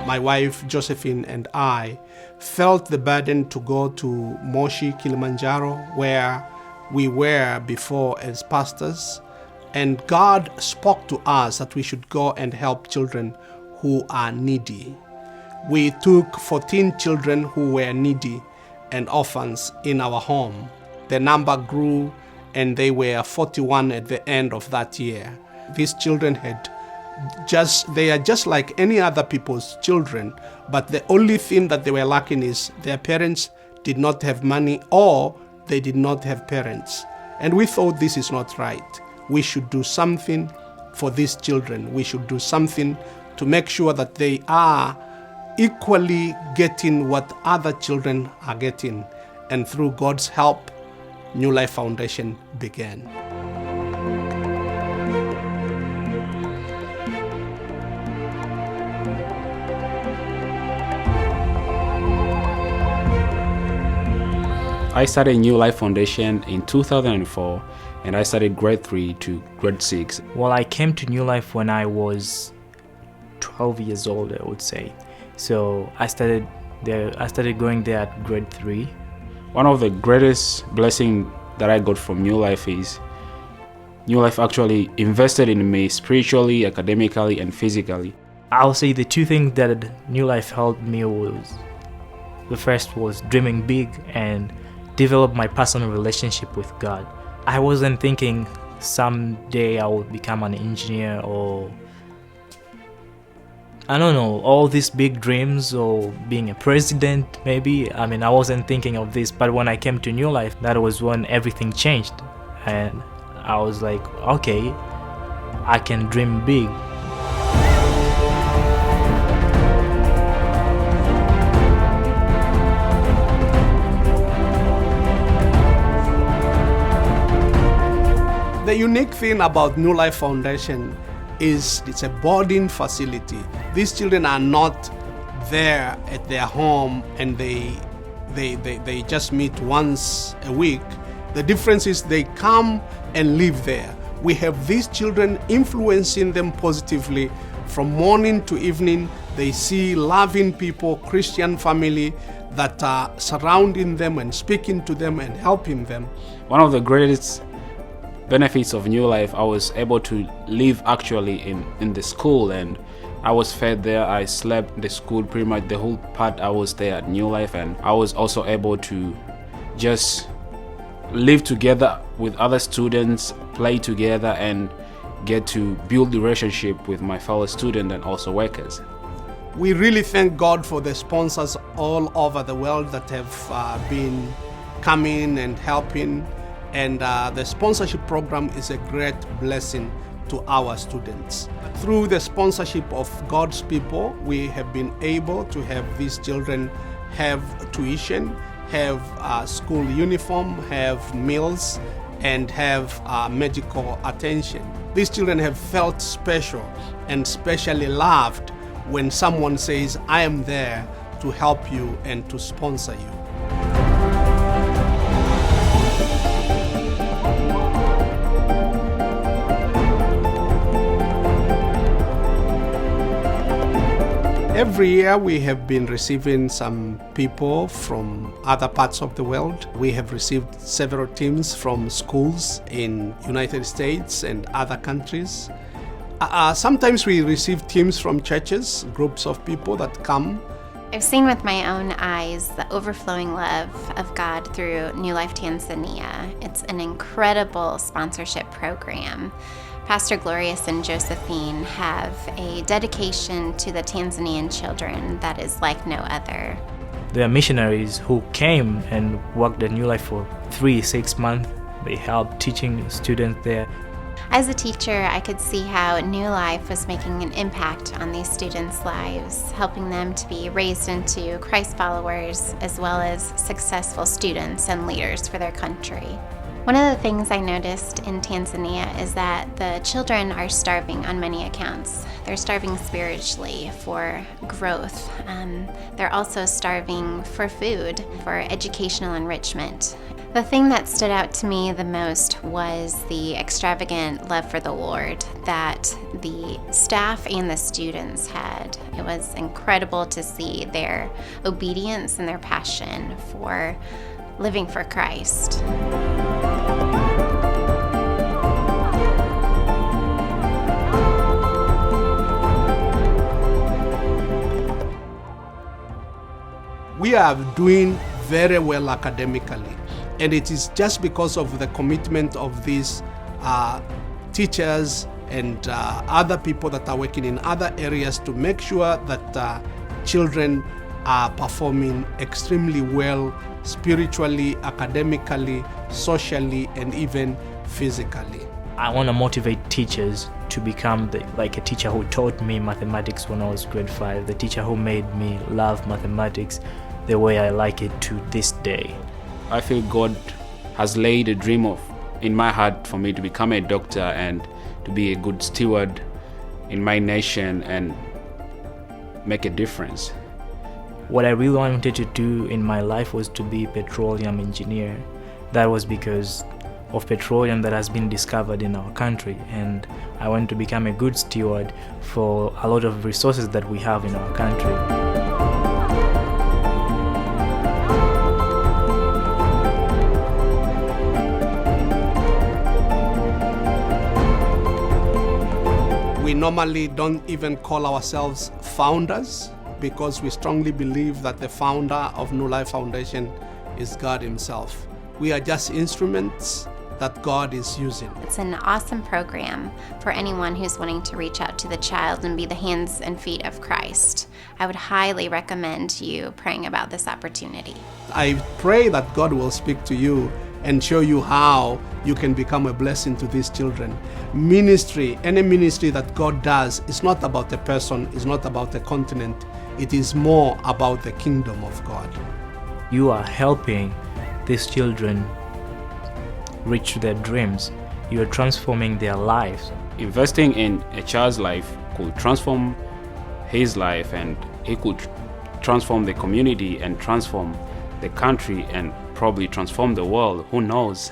my wife Josephine and I felt the burden to go to Moshi, Kilimanjaro, where we were before as pastors. And God spoke to us that we should go and help children who are needy. We took 14 children who were needy and orphans in our home. The number grew and they were 41 at the end of that year. These children they are just like any other people's children, but the only thing that they were lacking is their parents did not have money or they did not have parents. And we thought this is not right. We should do something for these children. We should do something to make sure that they are equally getting what other children are getting. And through God's help, New Life Foundation began. I started New Life Foundation in 2004, and I started grade 3 to grade 6. Well, I came to New Life when I was 12 years old, I would say. So I started going there at grade 3. One of the greatest blessings that I got from New Life is New Life actually invested in me spiritually, academically, and physically. I'll say the two things that New Life helped me was, the first was dreaming big and develop my personal relationship with God. I wasn't thinking someday I would become an engineer or, I don't know, all these big dreams or being a president maybe. I mean, I wasn't thinking of this, but when I came to New Life, that was when everything changed. And I was like, okay, I can dream big. The unique thing about New Life Foundation is it's a boarding facility. These children are not there at their home and they just meet once a week. The difference is they come and live there. We have these children influencing them positively from morning to evening. They see loving people, Christian family that are surrounding them and speaking to them and helping them. One of the greatest benefits of New Life, I was able to live actually in the school, and I was fed there. I slept in the school pretty much the whole part I was there at New Life, and I was also able to just live together with other students, play together, and get to build the relationship with my fellow students and also workers. We really thank God for the sponsors all over the world that have been coming and helping. And the sponsorship program is a great blessing to our students. Through the sponsorship of God's people, we have been able to have these children have tuition, have school uniform, have meals, and have medical attention. These children have felt special and specially loved when someone says, I am there to help you and to sponsor you. Every year we have been receiving some people from other parts of the world. We have received several teams from schools in United States and other countries. Sometimes we receive teams from churches, groups of people that come. I've seen with my own eyes the overflowing love of God through New Life Tanzania. It's an incredible sponsorship program. Pastor Glorious and Josephine have a dedication to the Tanzanian children that is like no other. There are missionaries who came and worked at New Life for 3-6 months. They helped teaching students there. As a teacher, I could see how New Life was making an impact on these students' lives, helping them to be raised into Christ followers as well as successful students and leaders for their country. One of the things I noticed in Tanzania is that the children are starving on many accounts. They're starving spiritually for growth. They're also starving for food, for educational enrichment. The thing that stood out to me the most was the extravagant love for the Lord that the staff and the students had. It was incredible to see their obedience and their passion for living for Christ. We are doing very well academically, and it is just because of the commitment of these teachers and other people that are working in other areas to make sure that children are performing extremely well spiritually, academically, socially, and even physically. I want to motivate teachers to become like a teacher who taught me mathematics when I was grade 5, the teacher who made me love mathematics the way I like it to this day. I feel God has laid a dream in my heart for me to become a doctor and to be a good steward in my nation and make a difference. What I really wanted to do in my life was to be a petroleum engineer. That was because of petroleum that has been discovered in our country, and I want to become a good steward for a lot of resources that we have in our country. We normally don't even call ourselves founders because we strongly believe that the founder of New Life Foundation is God Himself. We are just instruments that God is using. It's an awesome program for anyone who's wanting to reach out to the child and be the hands and feet of Christ. I would highly recommend you praying about this opportunity. I pray that God will speak to you and show you how you can become a blessing to these children. Ministry, any ministry that God does, is not about a person, it's not about a continent. It is more about the kingdom of God. You are helping these children reach their dreams. You are transforming their lives. Investing in a child's life could transform his life, and he could transform the community and transform the country and probably transform the world. Who knows?